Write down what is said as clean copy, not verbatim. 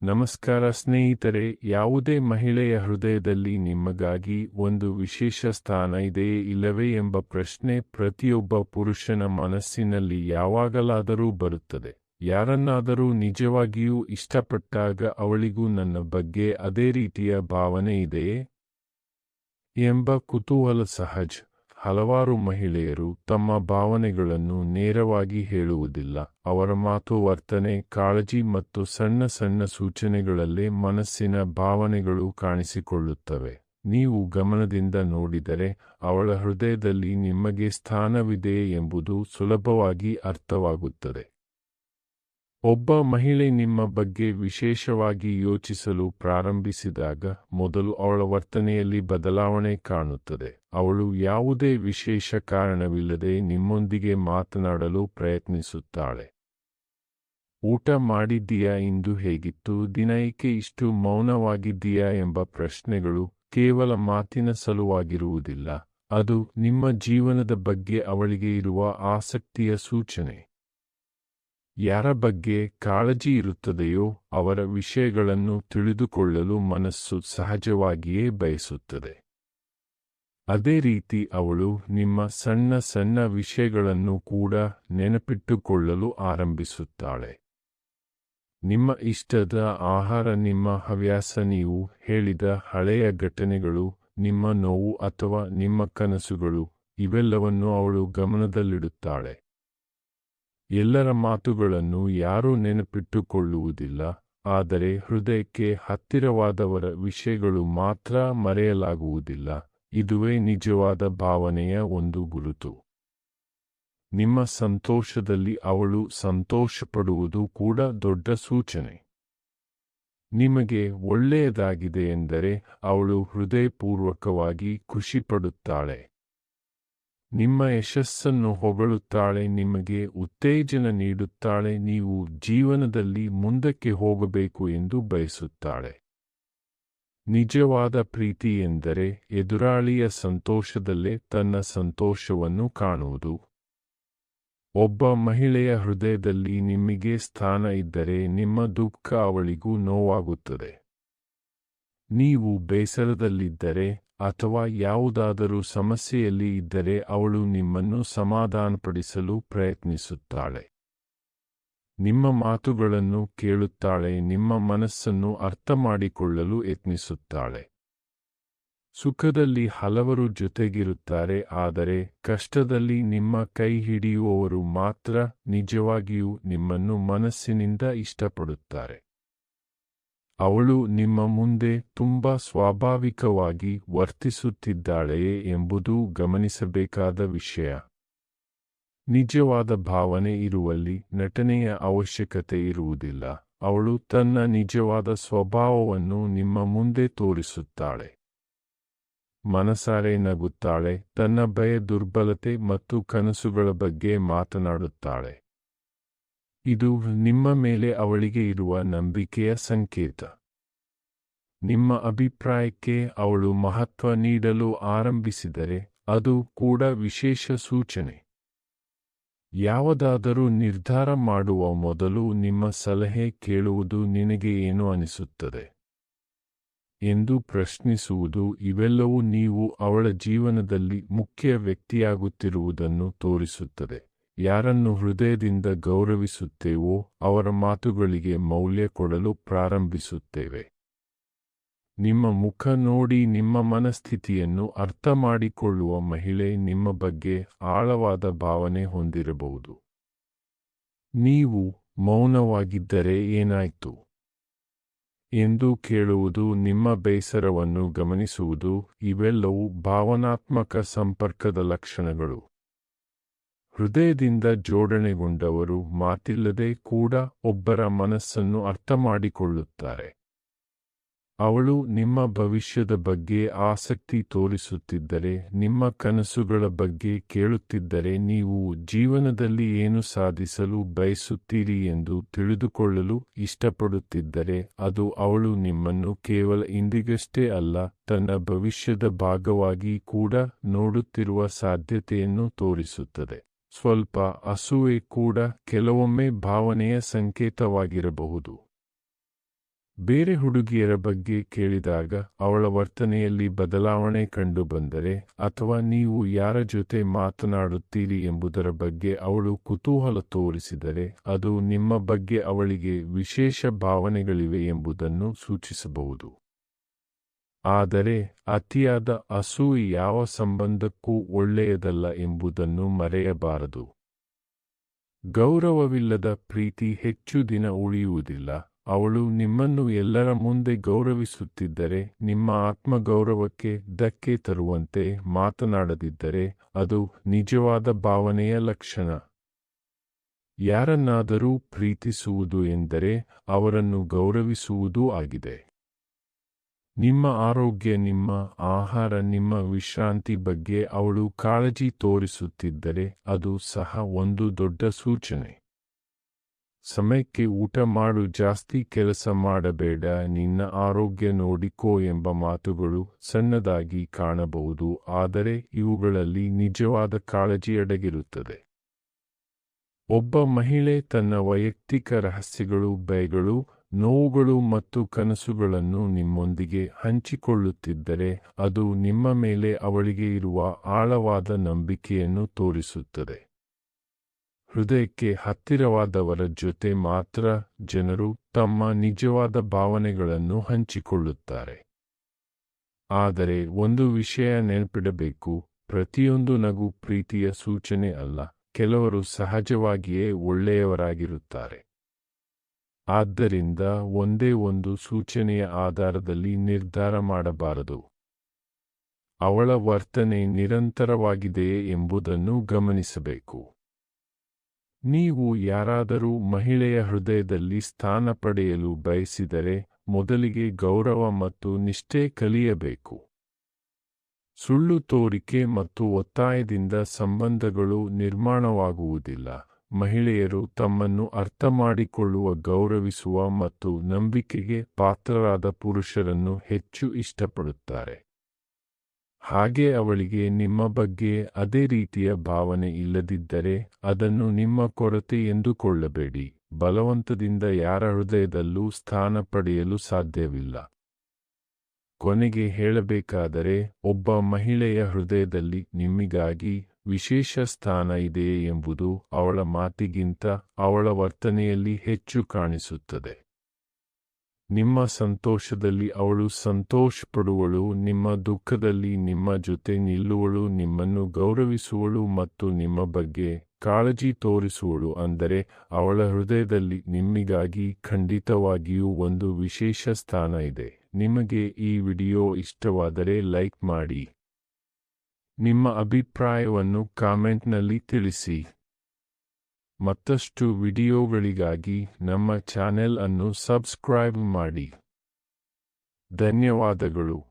ನಮಸ್ಕಾರ ಸ್ನೇಹಿತರೆ, ಯಾವುದೇ ಮಹಿಳೆಯ ಹೃದಯದಲ್ಲಿ ನಿಮಗಾಗಿ ಒಂದು ವಿಶೇಷ ಸ್ಥಾನ ಇದೆಯೇ ಇಲ್ಲವೇ ಎಂಬ ಪ್ರಶ್ನೆ ಪ್ರತಿಯೊಬ್ಬ ಪುರುಷನ ಮನಸ್ಸಿನಲ್ಲಿ ಯಾವಾಗಲಾದರೂ ಬರುತ್ತದೆ. ಯಾರನ್ನಾದರೂ ನಿಜವಾಗಿಯೂ ಇಷ್ಟಪಟ್ಟಾಗ ಅವಳಿಗೂ ನನ್ನ ಬಗ್ಗೆ ಅದೇ ರೀತಿಯ ಭಾವನೆ ಇದೆಯೇ ಎಂಬ ಕುತೂಹಲ ಸಹಜ. ಹಲವಾರು ಮಹಿಳೆಯರು ತಮ್ಮ ಭಾವನೆಗಳನ್ನು ನೇರವಾಗಿ ಹೇಳುವುದಿಲ್ಲ. ಅವರ ಮಾತು, ವರ್ತನೆ, ಕಾಳಜಿ ಮತ್ತು ಸಣ್ಣ ಸಣ್ಣ ಸೂಚನೆಗಳಲ್ಲೇ ಮನಸ್ಸಿನ ಭಾವನೆಗಳು ಕಾಣಿಸಿಕೊಳ್ಳುತ್ತವೆ. ನೀವು ಗಮನದಿಂದ ನೋಡಿದರೆ ಅವಳ ಹೃದಯದಲ್ಲಿ ನಿಮಗೆ ಸ್ಥಾನವಿದೆಯೇ ಎಂಬುದು ಸುಲಭವಾಗಿ ಅರ್ಥವಾಗುತ್ತದೆ. ಒಬ್ಬ ಮಹಿಳೆ ನಿಮ್ಮ ಬಗ್ಗೆ ವಿಶೇಷವಾಗಿ ಯೋಚಿಸಲು ಪ್ರಾರಂಭಿಸಿದಾಗ ಮೊದಲು ಅವಳ ವರ್ತನೆಯಲ್ಲಿ ಬದಲಾವಣೆ ಕಾಣುತ್ತದೆ. ಅವಳು ಯಾವುದೇ ವಿಶೇಷ ಕಾರಣವಿಲ್ಲದೆ ನಿಮ್ಮೊಂದಿಗೆ ಮಾತನಾಡಲು ಪ್ರಯತ್ನಿಸುತ್ತಾಳೆ. ಊಟ ಮಾಡಿದ್ದೀಯಾ, ಇಂದು ಹೇಗಿತ್ತು, ದಿನ ಏಕೆ ಇಷ್ಟು ಮೌನವಾಗಿದ್ದೀಯಾ ಎಂಬ ಪ್ರಶ್ನೆಗಳು ಕೇವಲ ಮಾತಿನ ಸಲುವಾಗಿರುವುದಿಲ್ಲ. ಅದು ನಿಮ್ಮ ಜೀವನದ ಬಗ್ಗೆ ಅವಳಿಗೆ ಇರುವ ಆಸಕ್ತಿಯ ಸೂಚನೆ. ಯಾರ ಬಗ್ಗೆ ಕಾಳಜಿ ಇರುತ್ತದೆಯೋ ಅವರ ವಿಷಯಗಳನ್ನು ತಿಳಿದುಕೊಳ್ಳಲು ಮನಸ್ಸು ಸಹಜವಾಗಿಯೇ ಬಯಸುತ್ತದೆ. ಅದೇ ರೀತಿ ಅವಳು ನಿಮ್ಮ ಸಣ್ಣ ಸಣ್ಣ ವಿಷಯಗಳನ್ನು ಕೂಡ ನೆನಪಿಟ್ಟುಕೊಳ್ಳಲು ಆರಂಭಿಸುತ್ತಾಳೆ. ನಿಮ್ಮ ಇಷ್ಟದ ಆಹಾರ, ನಿಮ್ಮ ಹವ್ಯಾಸ, ನೀವು ಹೇಳಿದ ಹಳೆಯ ಘಟನೆಗಳು, ನಿಮ್ಮ ನೋವು ಅಥವಾ ನಿಮ್ಮ ಕನಸುಗಳು, ಇವೆಲ್ಲವನ್ನೂ ಅವಳು ಗಮನದಲ್ಲಿಡುತ್ತಾಳೆ. ಎಲ್ಲರ ಮಾತುಗಳನ್ನು ಯಾರೂ ನೆನಪಿಟ್ಟುಕೊಳ್ಳುವುದಿಲ್ಲ, ಆದರೆ ಹೃದಯಕ್ಕೆ ಹತ್ತಿರವಾದವರ ವಿಷಯಗಳು ಮಾತ್ರ ಮರೆಯಲಾಗುವುದಿಲ್ಲ. ಇದುವೇ ನಿಜವಾದ ಭಾವನೆಯ ಒಂದು ಗುರುತು. ನಿಮ್ಮ ಸಂತೋಷದಲ್ಲಿ ಅವಳು ಸಂತೋಷಪಡುವುದು ಕೂಡ ದೊಡ್ಡ ಸೂಚನೆ. ನಿಮಗೆ ಒಳ್ಳೆಯದಾಗಿದೆ ಎಂದರೆ ಅವಳು ಹೃದಯಪೂರ್ವಕವಾಗಿ ಖುಷಿಪಡುತ್ತಾಳೆ. ನಿಮ್ಮ ಯಶಸ್ಸನ್ನು ಹೊಗಳುತ್ತಾಳೆ, ನಿಮಗೆ ಉತ್ತೇಜನ ನೀಡುತ್ತಾಳೆ, ನೀವು ಜೀವನದಲ್ಲಿ ಮುಂದಕ್ಕೆ ಹೋಗಬೇಕು ಎಂದು ಬಯಸುತ್ತಾಳೆ. ನಿಜವಾದ ಪ್ರೀತಿ ಎಂದರೆ ಎದುರಾಳಿಯ ಸಂತೋಷದಲ್ಲೇ ತನ್ನ ಸಂತೋಷವನ್ನು ಕಾಣುವುದು. ಒಬ್ಬ ಮಹಿಳೆಯ ಹೃದಯದಲ್ಲಿ ನಿಮಗೆ ಸ್ಥಾನ ಇದ್ದರೆ ನಿಮ್ಮ ದುಃಖ ಅವಳಿಗೂ ನೋವಾಗುತ್ತದೆ. ನೀವು ಬೇಸರದಲ್ಲಿದ್ದರೆ ಅಥವಾ ಯಾವುದಾದರೂ ಸಮಸ್ಯೆಯಲ್ಲಿ ಇದ್ದರೆ ಅವಳು ನಿಮ್ಮನ್ನು ಸಮಾಧಾನಪಡಿಸಲು ಪ್ರಯತ್ನಿಸುತ್ತಾಳೆ. ನಿಮ್ಮ ಮಾತುಗಳನ್ನು ಕೇಳುತ್ತಾಳೆ, ನಿಮ್ಮ ಮನಸ್ಸನ್ನು ಅರ್ಥಮಾಡಿಕೊಳ್ಳಲು ಯತ್ನಿಸುತ್ತಾಳೆ. ಸುಖದಲ್ಲಿ ಹಲವರು ಜೊತೆಗಿರುತ್ತಾರೆ, ಆದರೆ ಕಷ್ಟದಲ್ಲಿ ನಿಮ್ಮ ಕೈ ಹಿಡಿಯುವವರು ಮಾತ್ರ ನಿಜವಾಗಿಯೂ ನಿಮ್ಮನ್ನು ಮನಸ್ಸಿನಿಂದ ಇಷ್ಟಪಡುತ್ತಾರೆ. ಅವಳು ನಿಮ್ಮ ಮುಂದೆ ತುಂಬಾ ಸ್ವಾಭಾವಿಕವಾಗಿ ವರ್ತಿಸುತ್ತಿದ್ದಾಳೆಯೇ ಎಂಬುದು ಗಮನಿಸಬೇಕಾದ ವಿಷಯ. ನಿಜವಾದ ಭಾವನೆ ಇರುವಲ್ಲಿ ನಟನೆಯ ಅವಶ್ಯಕತೆ ಇರುವುದಿಲ್ಲ. ಅವಳು ತನ್ನ ನಿಜವಾದ ಸ್ವಭಾವವನ್ನು ನಿಮ್ಮ ಮುಂದೆ ತೋರಿಸುತ್ತಾಳೆ. ಮನಸಾರೆ ನಗುತ್ತಾಳೆ, ತನ್ನ ಭಯ, ದುರ್ಬಲತೆ ಮತ್ತು ಕನಸುಗಳ ಬಗ್ಗೆ ಮಾತನಾಡುತ್ತಾಳೆ. ಇದು ನಿಮ್ಮ ಮೇಲೆ ಅವಳಿಗೆ ಇರುವ ನಂಬಿಕೆಯ ಸಂಕೇತ. ನಿಮ್ಮ ಅಭಿಪ್ರಾಯಕ್ಕೆ ಅವಳು ಮಹತ್ವ ನೀಡಲು ಆರಂಭಿಸಿದರೆ ಅದು ಕೂಡ ವಿಶೇಷ ಸೂಚನೆ. ಯಾವುದಾದರೂ ನಿರ್ಧಾರ ಮಾಡುವ ಮೊದಲು ನಿಮ್ಮ ಸಲಹೆ ಕೇಳುವುದು, ನಿನಗೆ ಏನು ಅನಿಸುತ್ತದೆ ಎಂದು ಪ್ರಶ್ನಿಸುವುದು, ಇವೆಲ್ಲವೂ ನೀವು ಅವಳ ಜೀವನದಲ್ಲಿ ಮುಖ್ಯ ವ್ಯಕ್ತಿಯಾಗುತ್ತಿರುವುದನ್ನು ತೋರಿಸುತ್ತದೆ. ಯಾರನ್ನು ಹೃದಯದಿಂದ ಗೌರವಿಸುತ್ತೇವೋ ಅವರ ಮಾತುಗಳಿಗೆ ಮೌಲ್ಯ ಕೊಡಲು ಪ್ರಾರಂಭಿಸುತ್ತೇವೆ. ನಿಮ್ಮ ಮುಖ ನೋಡಿ ನಿಮ್ಮ ಮನಸ್ಥಿತಿಯನ್ನು ಅರ್ಥಮಾಡಿಕೊಳ್ಳುವ ಮಹಿಳೆ ನಿಮ್ಮ ಬಗ್ಗೆ ಆಳವಾದ ಭಾವನೆ ಹೊಂದಿರಬಹುದು. ನೀವು ಮೌನವಾಗಿದ್ದರೆ ಏನಾಯ್ತು ಎಂದು ಕೇಳುವುದು, ನಿಮ್ಮ ಬೇಸರವನ್ನು ಗಮನಿಸುವುದು, ಇವೆಲ್ಲವೂ ಭಾವನಾತ್ಮಕ ಸಂಪರ್ಕದ ಲಕ್ಷಣಗಳು. ಹೃದಯದಿಂದ ಜೋಡಣೆಗೊಂಡವರು ಮಾತಿಲ್ಲದೆ ಕೂಡ ಒಬ್ಬರ ಮನಸ್ಸನ್ನು ಅರ್ಥಮಾಡಿಕೊಳ್ಳುತ್ತಾರೆ. ಅವಳು ನಿಮ್ಮ ಭವಿಷ್ಯದ ಬಗ್ಗೆ ಆಸಕ್ತಿ ತೋರಿಸುತ್ತಿದ್ದರೆ, ನಿಮ್ಮ ಕನಸುಗಳ ಬಗ್ಗೆ ಕೇಳುತ್ತಿದ್ದರೆ, ನೀವು ಜೀವನದಲ್ಲಿ ಏನು ಸಾಧಿಸಲು ಬಯಸುತ್ತೀರಿ ಎಂದು ತಿಳಿದುಕೊಳ್ಳಲು ಇಷ್ಟಪಡುತ್ತಿದ್ದರೆ, ಅದು ಅವಳು ನಿಮ್ಮನ್ನು ಕೇವಲ ಇಂದಿಗಷ್ಟೇ ಅಲ್ಲ, ತನ್ನ ಭವಿಷ್ಯದ ಭಾಗವಾಗಿ ಕೂಡ ನೋಡುತ್ತಿರುವ ಸಾಧ್ಯತೆಯನ್ನು ತೋರಿಸುತ್ತದೆ. ಸ್ವಲ್ಪ ಅಸೂಯೆ ಕೂಡ ಕೆಲವೊಮ್ಮೆ ಭಾವನೆಯ ಸಂಕೇತವಾಗಿರಬಹುದು. ಬೇರೆ ಹುಡುಗಿಯರ ಬಗ್ಗೆ ಕೇಳಿದಾಗ ಅವಳ ವರ್ತನೆಯಲ್ಲಿ ಬದಲಾವಣೆ ಕಂಡುಬಂದರೆ ಅಥವಾ ನೀವು ಯಾರ ಜೊತೆ ಮಾತನಾಡುತ್ತೀರಿ ಎಂಬುದರ ಬಗ್ಗೆ ಅವಳು ಕುತೂಹಲ ತೋರಿಸಿದರೆ ಅದು ನಿಮ್ಮ ಬಗ್ಗೆ ಅವಳಿಗೆ ವಿಶೇಷ ಭಾವನೆಗಳಿವೆ ಎಂಬುದನ್ನು ಸೂಚಿಸಬಹುದು. ಆದರೆ ಅತಿಯಾದ ಅಸೂಯೆ ಯಾವ ಸಂಬಂಧಕ್ಕೂ ಒಳ್ಳೆಯದಲ್ಲ ಎಂಬುದನ್ನು ಮರೆಯಬಾರದು. ಗೌರವವಿಲ್ಲದ ಪ್ರೀತಿ ಹೆಚ್ಚು ದಿನ ಉಳಿಯುವುದಿಲ್ಲ. ಅವಳು ನಿಮ್ಮನ್ನು ಎಲ್ಲರ ಮುಂದೆ ಗೌರವಿಸುತ್ತಿದ್ದರೆ, ನಿಮ್ಮ ಆತ್ಮಗೌರವಕ್ಕೆ ಧಕ್ಕೆ ತರುವಂತೆ ಮಾತನಾಡದಿದ್ದರೆ ಅದು ನಿಜವಾದ ಭಾವನೆಯ ಲಕ್ಷಣ. ಯಾರನ್ನಾದರೂ ಪ್ರೀತಿಸುವುದು ಎಂದರೆ ಅವರನ್ನು ಗೌರವಿಸುವುದೂ ಆಗಿದೆ. ನಿಮ್ಮ ಆರೋಗ್ಯ, ನಿಮ್ಮ ಆಹಾರ, ನಿಮ್ಮ ವಿಶ್ರಾಂತಿ ಬಗ್ಗೆ ಅವಳು ಕಾಳಜಿ ತೋರಿಸುತ್ತಿದ್ದರೆ ಅದು ಸಹ ಒಂದು ದೊಡ್ಡ ಸೂಚನೆ. ಸಮಯಕ್ಕೆ ಊಟ ಮಾಡು, ಜಾಸ್ತಿ ಕೆಲಸ ಮಾಡಬೇಡ, ನಿನ್ನ ಆರೋಗ್ಯ ನೋಡಿಕೋ ಎಂಬ ಮಾತುಗಳು ಸಣ್ಣದಾಗಿ ಕಾಣಬಹುದು, ಆದರೆ ಇವುಗಳಲ್ಲಿ ನಿಜವಾದ ಕಾಳಜಿ ಅಡಗಿರುತ್ತದೆ. ಒಬ್ಬ ಮಹಿಳೆ ತನ್ನ ವೈಯಕ್ತಿಕ ರಹಸ್ಯಗಳು, ಭಯಗಳು, ನೋವುಗಳು ಮತ್ತು ಕನಸುಗಳನ್ನು ನಿಮ್ಮೊಂದಿಗೆ ಹಂಚಿಕೊಳ್ಳುತ್ತಿದ್ದರೆ ಅದು ನಿಮ್ಮ ಮೇಲೆ ಅವಳಿಗೆ ಇರುವ ಆಳವಾದ ನಂಬಿಕೆಯನ್ನು ತೋರಿಸುತ್ತದೆ. ಹೃದಯಕ್ಕೆ ಹತ್ತಿರವಾದವರ ಜೊತೆ ಮಾತ್ರ ಜನರು ತಮ್ಮ ನಿಜವಾದ ಭಾವನೆಗಳನ್ನು ಹಂಚಿಕೊಳ್ಳುತ್ತಾರೆ. ಆದರೆ ಒಂದು ವಿಷಯ ನೆನಪಿಡಬೇಕು, ಪ್ರತಿಯೊಂದು ನಗು ಪ್ರೀತಿಯ ಸೂಚನೆ ಅಲ್ಲ. ಕೆಲವರು ಸಹಜವಾಗಿಯೇ ಒಳ್ಳೆಯವರಾಗಿರುತ್ತಾರೆ. ಆದ್ದರಿಂದ ಒಂದೇ ಒಂದು ಸೂಚನೆಯ ಆಧಾರದಲ್ಲಿ ನಿರ್ಧಾರ ಮಾಡಬಾರದು. ಅವಳ ವರ್ತನೆ ನಿರಂತರವಾಗಿದೆಯೇ ಎಂಬುದನ್ನು ಗಮನಿಸಬೇಕು. ನೀವು ಯಾರಾದರೂ ಮಹಿಳೆಯ ಹೃದಯದಲ್ಲಿ ಸ್ಥಾನ ಪಡೆಯಲು ಬಯಸಿದರೆ ಮೊದಲಿಗೆ ಗೌರವ ಮತ್ತು ನಿಷ್ಠೆ ಕಲಿಯಬೇಕು. ಸುಳ್ಳು ತೋರಿಕೆ ಮತ್ತು ಒತ್ತಾಯದಿಂದ ಸಂಬಂಧಗಳು ನಿರ್ಮಾಣವಾಗುವುದಿಲ್ಲ. ಮಹಿಳೆಯರು ತಮ್ಮನ್ನು ಅರ್ಥಮಾಡಿಕೊಳ್ಳುವ, ಗೌರವಿಸುವ ಮತ್ತು ನಂಬಿಕೆಗೆ ಪಾತ್ರರಾದ ಪುರುಷರನ್ನು ಹೆಚ್ಚು ಇಷ್ಟಪಡುತ್ತಾರೆ. ಹಾಗೆ ಅವಳಿಗೆ ನಿಮ್ಮ ಬಗ್ಗೆ ಅದೇ ರೀತಿಯ ಭಾವನೆ ಇಲ್ಲದಿದ್ದರೆ ಅದನ್ನು ನಿಮ್ಮ ಕೊರತೆ ಎಂದುಕೊಳ್ಳಬೇಡಿ. ಬಲವಂತದಿಂದ ಯಾರ ಹೃದಯದಲ್ಲೂ ಸ್ಥಾನ ಪಡೆಯಲು ಸಾಧ್ಯವಿಲ್ಲ. ಕೊನೆಗೆ ಹೇಳಬೇಕಾದರೆ, ಒಬ್ಬ ಮಹಿಳೆಯ ಹೃದಯದಲ್ಲಿ ನಿಮಗಾಗಿ ವಿಶೇಷ ಸ್ಥಾನ ಇದೆಯೇ ಎಂಬುದು ಅವಳ ಮಾತಿಗಿಂತ ಅವಳ ವರ್ತನೆಯಲ್ಲಿ ಹೆಚ್ಚು ಕಾಣಿಸುತ್ತದೆ. ನಿಮ್ಮ ಸಂತೋಷದಲ್ಲಿ ಅವಳು ಸಂತೋಷಪಡುವಳು, ನಿಮ್ಮ ದುಃಖದಲ್ಲಿ ನಿಮ್ಮ ಜೊತೆ ನಿಲ್ಲುವಳು, ನಿಮ್ಮನ್ನು ಗೌರವಿಸುವಳು ಮತ್ತು ನಿಮ್ಮ ಬಗ್ಗೆ ಕಾಳಜಿ ತೋರಿಸುವಳು. ಅಂದರೆ ಅವಳ ಹೃದಯದಲ್ಲಿ ನಿಮಗಾಗಿ ಖಂಡಿತವಾಗಿಯೂ ಒಂದು ವಿಶೇಷ ಸ್ಥಾನ ಇದೆ. ನಿಮಗೆ ಈ ವಿಡಿಯೋ ಇಷ್ಟವಾದರೆ ಲೈಕ್ ಮಾಡಿ. ನಿಮ್ಮ ಅಭಿಪ್ರಾಯವನ್ನು ಕಾಮೆಂಟ್ನಲ್ಲಿ ತಿಳಿಸಿ. ಮತ್ತಷ್ಟು ವಿಡಿಯೋಗಳಿಗಾಗಿ ನಮ್ಮ ಚಾನೆಲ್ ಅನ್ನು ಸಬ್ಸ್ಕ್ರೈಬ್ ಮಾಡಿ. ಧನ್ಯವಾದಗಳು.